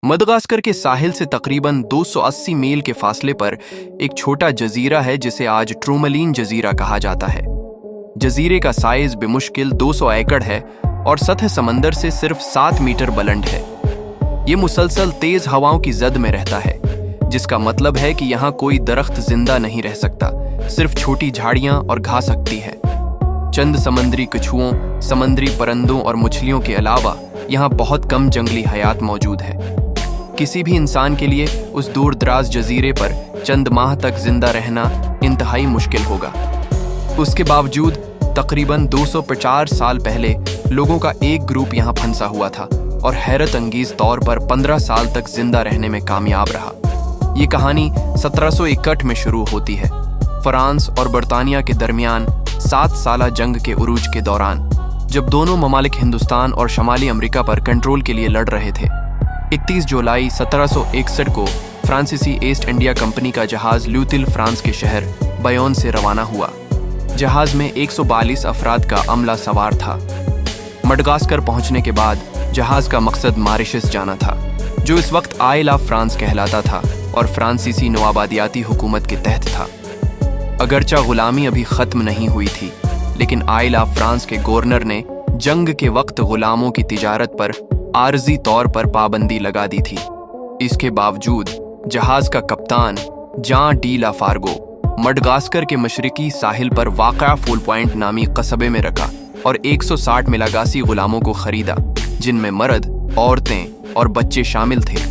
मदगास्कर के साहिल से तकरीबन 280 मील के फासले पर एक छोटा जजीरा है जिसे आज ट्रूमलीन जजीरा कहा जाता है। जजीरे का साइज बेमुश्किल 200 एकड़ है और सतह समंदर से सिर्फ 7 मीटर बुलंद है। ये मुसलसल तेज हवाओं की जद में रहता है, जिसका मतलब है कि यहाँ कोई दरख्त जिंदा नहीं रह सकता, सिर्फ छोटी झाड़ियाँ और घास उगती है। चंद समुद्री कछुओं, समुद्री परिंदों और मछलियों के अलावा यहाँ बहुत कम जंगली हयात मौजूद है। किसी भी इंसान के लिए उस दूर दराज जजीरे पर चंद माह तक जिंदा रहना इंतहाई मुश्किल होगा। उसके बावजूद तकरीबन 250 साल पहले लोगों का एक ग्रुप यहाँ फंसा हुआ था और हैरत अंगेज तौर पर 15 साल तक जिंदा रहने में कामयाब रहा। ये कहानी 1761 में शुरू होती है, फ्रांस और बरतानिया के दरमियान 7 साला जंग के उरूज के दौरान, जब दोनों ममालिक हिंदुस्तान और शमाली अमेरिका पर कंट्रोल के लिए लड़ रहे थे। 31 जुलाई 1761 को फ्रांसीसी ईस्ट इंडिया कंपनी का जहाज ल्यूतिल फ्रांस के शहर बयोन से रवाना हुआ। जहाज में 142 अफराद का अमला सवार था। मडगास्कर पहुंचने के बाद जहाज का मकसद मॉरिशस जाना था, जो इस वक्त आइल ऑफ फ्रांस कहलाता था और फ्रांसीसी नवाबादियाती हुकूमत के तहत था। अगरचा गुलामी अभी खत्म नहीं हुई थी, लेकिन आइल ऑफ फ्रांस के गवर्नर ने जंग के वक्त गुलामों की तिजारत पर आर्जी तौर पर पाबंदी लगा दी थी। इसके बावजूद जहाज का कप्तान जान डी लाफार्गो मडगास्कर के मशरकी साहिल पर वाक़ा फुल पॉइंट नामी कस्बे में रखा और 160 मिलागासी गुलामों को खरीदा, जिनमें मर्द, औरतें और बच्चे शामिल थे।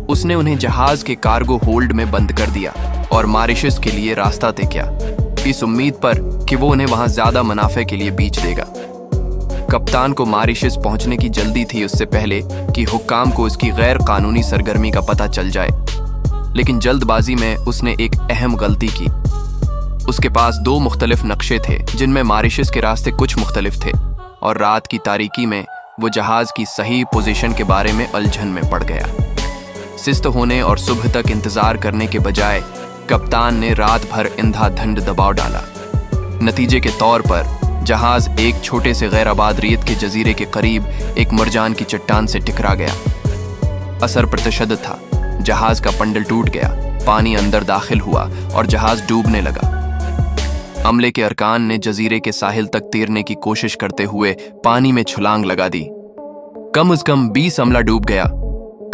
उसने उन्हें जहाज के कार्गो होल्ड में बंद कर दिया और मॉरिशस के लिए रास्ता तय किया, इस उम्मीद पर कि वो उन्हें वहां ज्यादा मुनाफे के लिए बेच देगा। कप्तान को मॉरिशस पहुंचने की जल्दी थी उससे पहले कि हुक्काम को उसकी गैर कानूनी सरगर्मी का पता चल जाए, लेकिन जल्दबाजी में उसने एक अहम गलती की। उसके पास 2 मुख्तलिफ नक्शे थे, जिनमें मॉरिशस के रास्ते कुछ मुख्तलिफ थे, और रात की तारीकी में वो जहाज की सही पोजीशन के बारे में उलझन में पड़ गया। सुस्त होने और सुबह तक इंतजार करने के बजाय कप्तान ने रात भर इंधा-धुंध दबाव डाला। नतीजे के तौर पर जहाज एक छोटे से गैर आबाद रेत के जजीरे के करीब एक मरजान की चट्टान से टकरा गया। असर प्रतिशत था, जहाज का पंडल टूट गया, पानी अंदर दाखिल हुआ और जहाज डूबने लगा। अमले के अरकान ने जजीरे के साहिल तक तैरने की कोशिश करते हुए पानी में छलांग लगा दी। कम से कम 20 अमला डूब गया।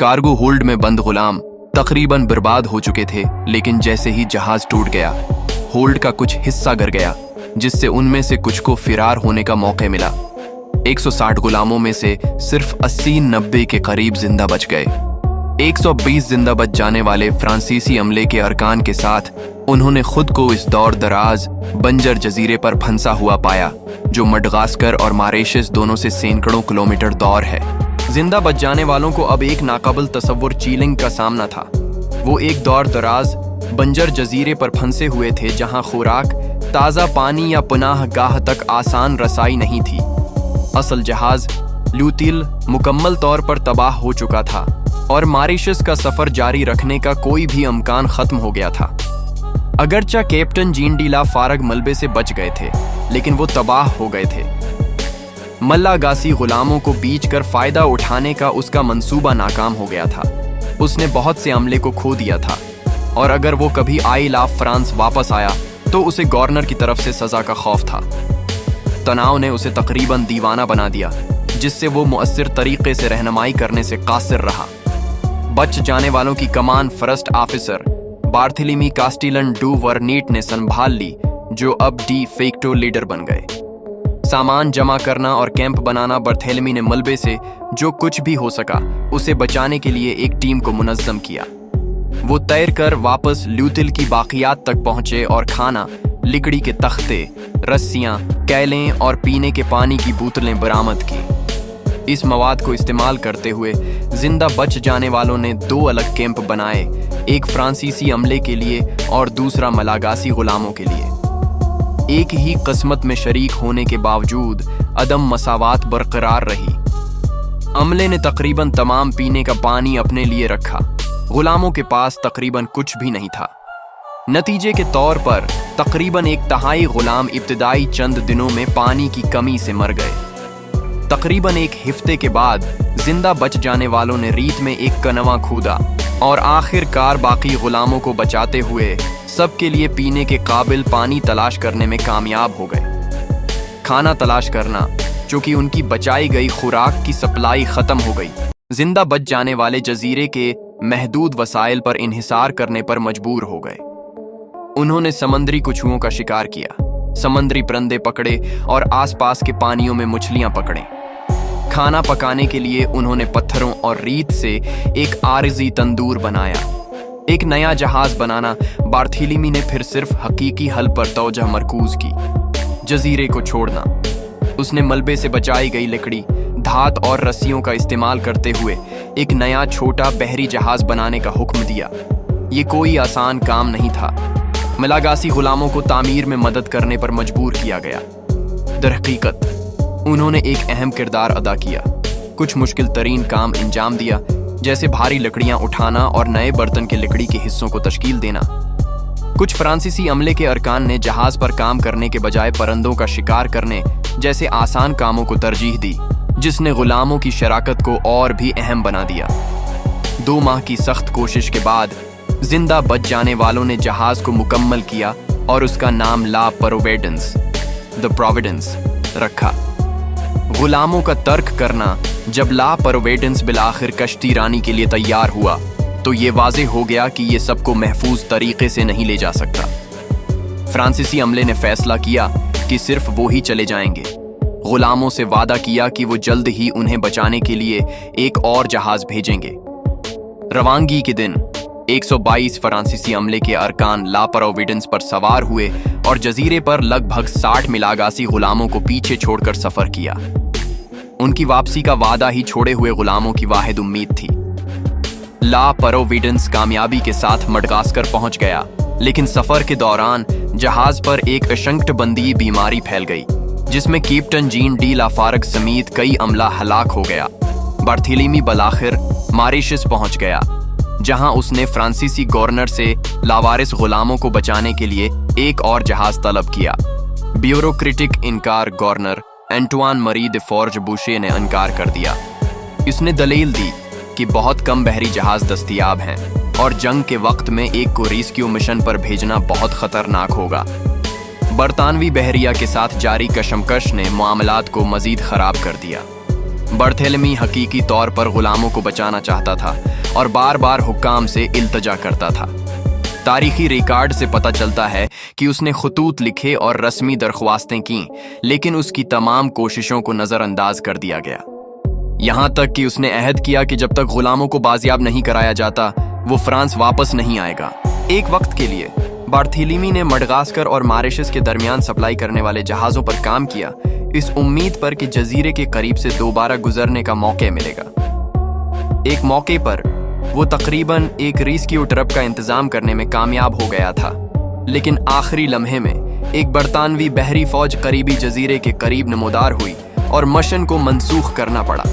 कार्गो होल्ड में बंद गुलाम तकरीबन बर्बाद हो चुके थे, लेकिन जैसे ही जहाज टूट गया, होल्ड का कुछ हिस्सा गिर गया, जिससे उनमें से कुछ को फिरार होने का मौका मिला। 160 गुलामों में से सिर्फ 80-90 के करीब जिंदा बच गए। 120 जिंदा बच जाने वाले फ्रांसीसी अमले के अरकान के साथ उन्होंने खुद को इस दौर दराज बंजर जजीरे पर फंसा हुआ पाया, जो मडगास्कर और मॉरिशस दोनों से सैकड़ों किलोमीटर दूर है। जिंदा बच जाने वालों को अब एक नाकाबिल तसव्वुर चैलेंज का सामना था। वो एक दौर दराज बंजर जजीरे पर फंसे हुए थे, जहां खुराक, ताज़ा पानी या पनाह गाह तक आसान रसाई नहीं थी। असल जहाज ल्यूतिल मुकम्मल तौर पर तबाह हो चुका था और मॉरिशस का सफर जारी रखने का कोई भी इम्कान खत्म हो गया था। अगरचा कैप्टन जीन डी लाफार्ग मलबे से बच गए थे, लेकिन वो तबाह हो गए थे। मल्लागासी गुलामों को बीच कर फायदा उठाने का उसका मंसूबा नाकाम हो गया था। उसने बहुत से अमले को खो दिया था, और अगर वो कभी आइल ऑफ फ्रांस वापस आया तो उसे गवर्नर की तरफ से सजा का खौफ था। तनाव ने उसे तकरीबन दीवाना बना दिया, जिससे वो मुअस्सिर तरीके से रहनुमाई करने से कासिर रहा। बच जाने वालों की कमान फर्स्ट ऑफिसर बार्थेलेमी कास्टिलन डू वर्नीट ने संभाल ली, जो अब डी फैक्टो लीडर बन गए। सामान जमा करना और कैंप बनाना बार्थेलेमी ने मलबे से जो कुछ भी हो सका उसे बचाने के लिए एक टीम को मुनज़्ज़म किया। वो तैर कर वापस ल्यूतिल की बाकियात तक पहुंचे और खाना, लकड़ी के तख्ते, रस्सियां, कैलें और पीने के पानी की बोतलें बरामद की। इस मवाद को इस्तेमाल करते हुए जिंदा बच जाने वालों ने 2 अलग कैंप बनाए, एक फ्रांसीसी अमले के लिए और दूसरा मलागासी गुलामों के लिए। एक ही किस्मत में शरीक होने के बावजूद अदम मसावात बरकरार रही। अमले ने तकरीबन तमाम पीने का पानी अपने लिए रखा, गुलामों के पास तकरीबन कुछ भी नहीं था। नतीजे के तौर पर तकरीबन 1/3 गुलाम इब्तिदाई चंद दिनों में पानी की कमी से मर गए। तकरीबन 1 हफ्ते के बाद जिंदा बच जाने वालों ने रीत में एक कनवा खोदा और आखिरकार बाकी गुलामों को बचाते हुए सबके लिए पीने के काबिल पानी तलाश करने में कामयाब हो गए। खाना तलाश करना, चूंकि उनकी बचाई गई खुराक की सप्लाई खत्म हो गई, जिंदा बच जाने वाले जजीरे के महदूद वसाइल पर इन्हिसार करने पर मजबूर हो गए। उन्होंने समंदरी कछुओं का शिकार किया, समंदरी परिंदे पकड़े और आसपास के पानियों में मछलियां पकड़े। खाना पकाने के लिए उन्होंने पत्थरों और रीत से एक आरजी तंदूर बनाया। एक नया जहाज बनाना बार्थेलेमी ने फिर सिर्फ हकीकी हल पर तवज्जो मरकूज की, जजीरे को छोड़ना। उसने मलबे से बचाई गई लकड़ी, धात और रस्सियों का इस्तेमाल करते हुए एक नया छोटा बहरी जहाज बनाने का हुक्म दिया। ये कोई आसान काम नहीं था। मलागासी गुलामों को तामीर में मदद करने पर मजबूर किया गया। दरहकीकत उन्होंने एक अहम किरदार अदा किया। कुछ मुश्किल तरीन काम अंजाम दिया, जैसे भारी लकड़ियां उठाना और नए बर्तन के लकड़ी के हिस्सों को तश्कील देना। कुछ फ्रांसीसी अमले के अरकान ने जहाज पर काम करने के बजाय परिंदों का शिकार करने जैसे आसान कामों को तरजीह दी, जिसने गुलामों की शराकत को और भी अहम बना दिया। 2 माह की सख्त कोशिश के बाद जिंदा बच जाने वालों ने जहाज को मुकम्मल किया और उसका नाम ला प्रोविडेंस, द प्रोविडेंस रखा। गुलामों का तर्क करना, जब ला प्रोविडेंस बिलाखिर कश्ती रानी के लिए तैयार हुआ तो ये वाज़ेह हो गया कि ये सबको महफूज तरीके से नहीं ले जा सकता। फ्रांसीसी अमले ने फैसला किया कि सिर्फ वो ही चले जाएंगे। गुलामों से वादा किया कि वो जल्द ही उन्हें बचाने के लिए एक और जहाज भेजेंगे। रवानगी के दिन 122 फ्रांसीसी अमले के अरकान ला प्रोविडेंस पर सवार हुए और जजीरे पर लगभग 60 मिलागासी गुलामों को पीछे छोड़कर सफर किया। उनकी वापसी का वादा ही छोड़े हुए गुलामों की वाहिद उम्मीद थी। ला प्रोविडेंस कामयाबी के साथ मडगास्कर पहुंच गया, लेकिन सफर के दौरान जहाज पर एक उष्णकटिबंधीय बीमारी फैल गई, जिसमें कैप्टन जीन डी लाफारग समेत कई अमला हलाक हो गया। बार्थेलेमी बलाखिर मॉरिशस पहुंच गया, जहां उसने फ्रांसीसी गवर्नर से लावारिस गुलामों को बचाने के लिए एक और जहाज तलब किया। ब्यूरोक्रेटिक इनकार गवर्नर एंटवान मरी दे फॉर्ज बूशे ने इनकार कर दिया। इसने दलील दी कि बहुत कम बहरी जहाज दस्तयाब हैं और जंग के वक्त में एक को रेस्क्यू मिशन पर भेजना बहुत खतरनाक होगा। बरतानवी बहरिया के साथ जारी कशमकश ने मामलात को मजीद खराब कर दिया। बार्थेलेमी हकीकी तौर पर गुलामों को बचाना चाहता था और बार बार हुक्काम से इल्तजा करता था। तारीखी रिकॉर्ड से पता चलता है कि उसने खतूत लिखे और रस्मी दरख्वास्तें की, लेकिन उसकी तमाम कोशिशों को नज़रअंदाज कर दिया गया। यहाँ तक कि उसने अहद किया कि जब तक गुलामों को बाजियाब नहीं कराया जाता वो फ्रांस वापस नहीं आएगा। एक वक्त के लिए बार्थेलेमी ने मडगास्कर और मॉरिशस के दरमियान सप्लाई करने वाले जहाज़ों पर काम किया, इस उम्मीद पर कि जजीरे के करीब से दोबारा गुजरने का मौका मिलेगा। एक मौके पर वो तकरीबन एक रेस्क्यू ट्रक का इंतजाम करने में कामयाब हो गया था, लेकिन आखिरी लम्हे में एक बरतानवी बहरी फौज करीबी जजीरे के करीब नमोदार हुई और मिशन को मनसूख करना पड़ा।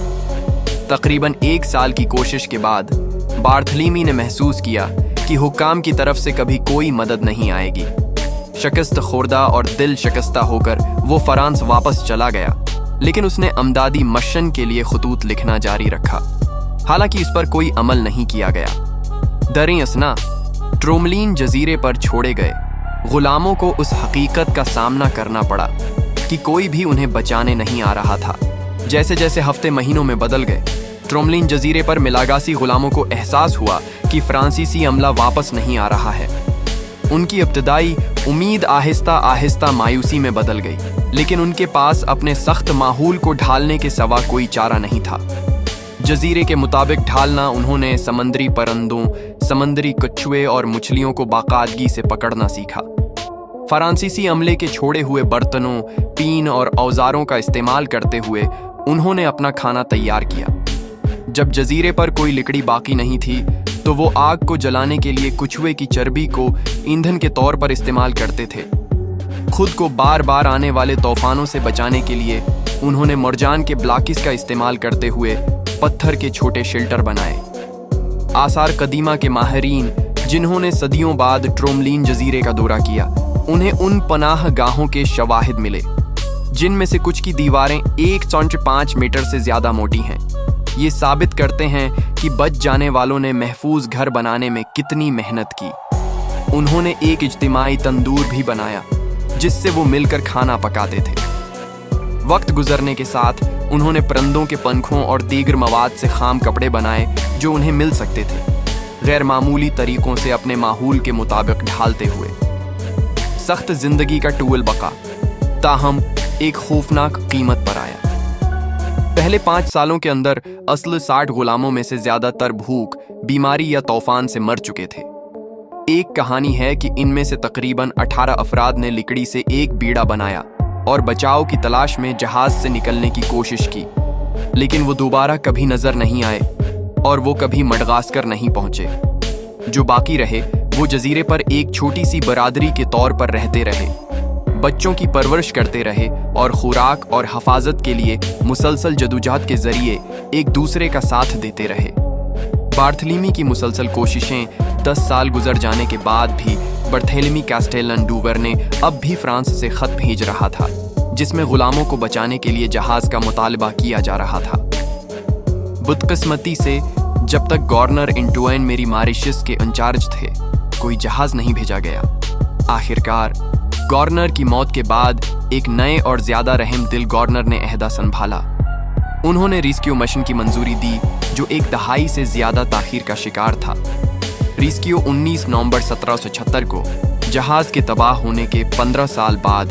तकरीबन 1 साल की कोशिश के बाद बार्थेलेमी ने महसूस किया कि हुक्काम की तरफ से कभी कोई मदद नहीं आएगी। शिकस्त खुर्दा और दिल शिकस्ता होकर वो फ्रांस वापस चला गया, लेकिन उसने अमदादी मिशन के लिए खतूत लिखना जारी रखा, हालांकि इस पर कोई अमल नहीं किया गया। दरे असना ट्रोमलीन जजीरे पर छोड़े गए गुलामों को उस हकीकत का सामना करना पड़ा कि कोई भी उन्हें बचाने नहीं आ रहा था। जैसे जैसे हफ्ते महीनों में बदल गए, ट्रोमलीन जजीरे पर मिलागासी गुलामों को एहसास हुआ कि फ्रांसीसी अमला वापस नहीं आ रहा है। उनकी इब्तदाई उम्मीद आहिस्ता आहिस्ता मायूसी में बदल गई, लेकिन उनके पास अपने सख्त माहौल को ढालने के सिवा कोई चारा नहीं था। जजीरे के मुताबिक ढालना उन्होंने समंदरी परिंदों, समंदरी कछुए और मछलियों को बाकायदगी से पकड़ना सीखा। फ्रांसीसी अमले के छोड़े हुए बर्तनों, पीन और औजारों का इस्तेमाल करते हुए उन्होंने अपना खाना तैयार किया। जब जजीरे पर कोई लकड़ी बाकी नहीं थी तो वो आग को जलाने के लिए कछुए की चर्बी को ईंधन के तौर पर इस्तेमाल करते थे। खुद को बार बार आने वाले तूफानों से बचाने के लिए उन्होंने मरजान के ब्लॉकिस का इस्तेमाल करते हुए पत्थर के छोटे शेल्टर बनाए। आसार कदीमा के माहिरीन, जिन्होंने सदियों बाद ट्रोमलीन जजीरे का दौरा किया, उन्हें उन पनाह गाहों के शवाहिद मिले जिनमें से कुछ की दीवारें 1.5 मीटर से ज्यादा मोटी हैं। یہ ثابت کرتے ہیں کہ بچ جانے والوں نے محفوظ گھر بنانے میں کتنی محنت کی۔ انہوں نے ایک اجتماعی تندور بھی بنایا جس سے وہ مل کر کھانا پکاتے تھے۔ وقت گزرنے کے ساتھ انہوں نے پرندوں کے پنکھوں اور دیگر مواد سے خام کپڑے بنائے جو انہیں مل سکتے تھے، غیر معمولی طریقوں سے اپنے ماحول کے مطابق ڈھالتے ہوئے۔ سخت زندگی کا ٹول بقا، تاہم ایک خوفناک قیمت پر آیا۔ پہلے 5 سالوں کے اندر اصل 60 غلاموں میں سے زیادہ تر بھوک، بیماری یا طوفان سے مر چکے تھے۔ ایک کہانی ہے کہ ان میں سے تقریباً 18 افراد نے لکڑی سے ایک بیڑا بنایا اور بچاؤ کی تلاش میں جہاز سے نکلنے کی کوشش کی، لیکن وہ دوبارہ کبھی نظر نہیں آئے اور وہ کبھی مڈغاسکر نہیں پہنچے۔ جو باقی رہے وہ جزیرے پر ایک چھوٹی سی برادری کے طور پر رہتے رہے، بچوں کی پرورش کرتے رہے اور خوراک اور حفاظت کے لیے مسلسل جدوجہد کے ذریعے ایک دوسرے کا ساتھ دیتے رہے۔ بارتھلیمی کی مسلسل کوششیں 10 سال گزر جانے کے بعد بھی برتھیلمی کاسٹیلن ڈوور نے اب بھی فرانس سے خط بھیج رہا تھا جس میں غلاموں کو بچانے کے لیے جہاز کا مطالبہ کیا جا رہا تھا۔ بدقسمتی سے جب تک گورنر انٹوین میری ماریشس کے انچارج تھے کوئی جہاز نہیں بھیجا گیا۔ آخرکار گورنر کی موت کے بعد ایک نئے اور زیادہ رحم دل گورنر نے عہدہ سنبھالا۔ انہوں نے ریسکیو مشن کی منظوری دی جو ایک دہائی سے زیادہ تاخیر کا شکار تھا۔ ریسکیو 19 نومبر 1776 کو جہاز کے تباہ ہونے کے 15 سال بعد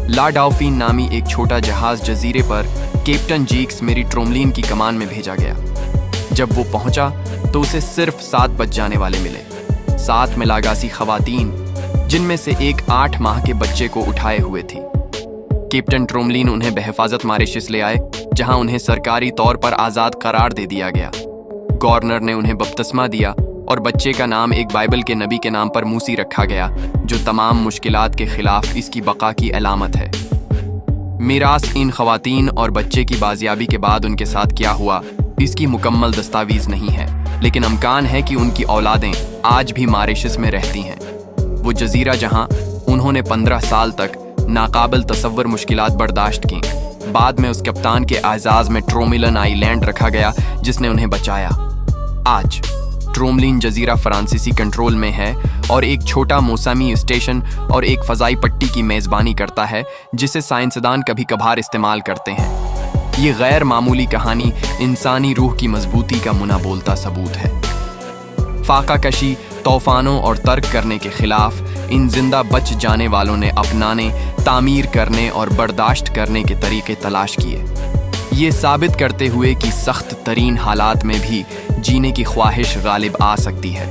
لا ڈاؤفین نامی ایک چھوٹا جہاز جزیرے پر کیپٹن جیکس میری ٹروملین کی کمان میں بھیجا گیا۔ جب وہ پہنچا تو اسے صرف 7 بچ جانے والے ملے، 7 ملاگاسی خواتین جن میں سے ایک 8 ماہ کے بچے کو اٹھائے ہوئے تھی۔ کیپٹن ٹروملین انہیں بحفاظت ماریشس لے آئے جہاں انہیں سرکاری طور پر آزاد قرار دے دیا گیا۔ گورنر نے انہیں بپتسمہ دیا اور بچے کا نام ایک بائبل کے نبی کے نام پر موسی رکھا گیا جو تمام مشکلات کے خلاف اس کی بقا کی علامت ہے۔ میراث ان خواتین اور بچے کی بازیابی کے بعد ان کے ساتھ کیا ہوا اس کی مکمل دستاویز نہیں ہے، لیکن امکان ہے کہ ان کی اولادیں آج بھی ماریشس میں رہتی ہیں۔ وہ جزیرہ جہاں انہوں نے 15 سال تک ناقابل تصور مشکلات برداشت کیں، بعد میں اس کپتان کے اعزاز میں ٹروملین آئی لینڈ رکھا گیا جس نے انہیں بچایا۔ آج ٹروملین جزیرہ فرانسیسی کنٹرول میں ہے اور ایک چھوٹا موسمی اسٹیشن اور ایک فضائی پٹی کی میزبانی کرتا ہے جسے سائنسدان کبھی کبھار استعمال کرتے ہیں۔ یہ غیر معمولی کہانی انسانی روح کی مضبوطی کا منہ بولتا ثبوت ہے۔ فاقہ کشی، طوفانوں اور ترک کرنے کے خلاف ان زندہ بچ جانے والوں نے اپنانے، تعمیر کرنے اور برداشت کرنے کے طریقے تلاش کیے، یہ ثابت کرتے ہوئے کہ سخت ترین حالات میں بھی جینے کی خواہش غالب آ سکتی ہے۔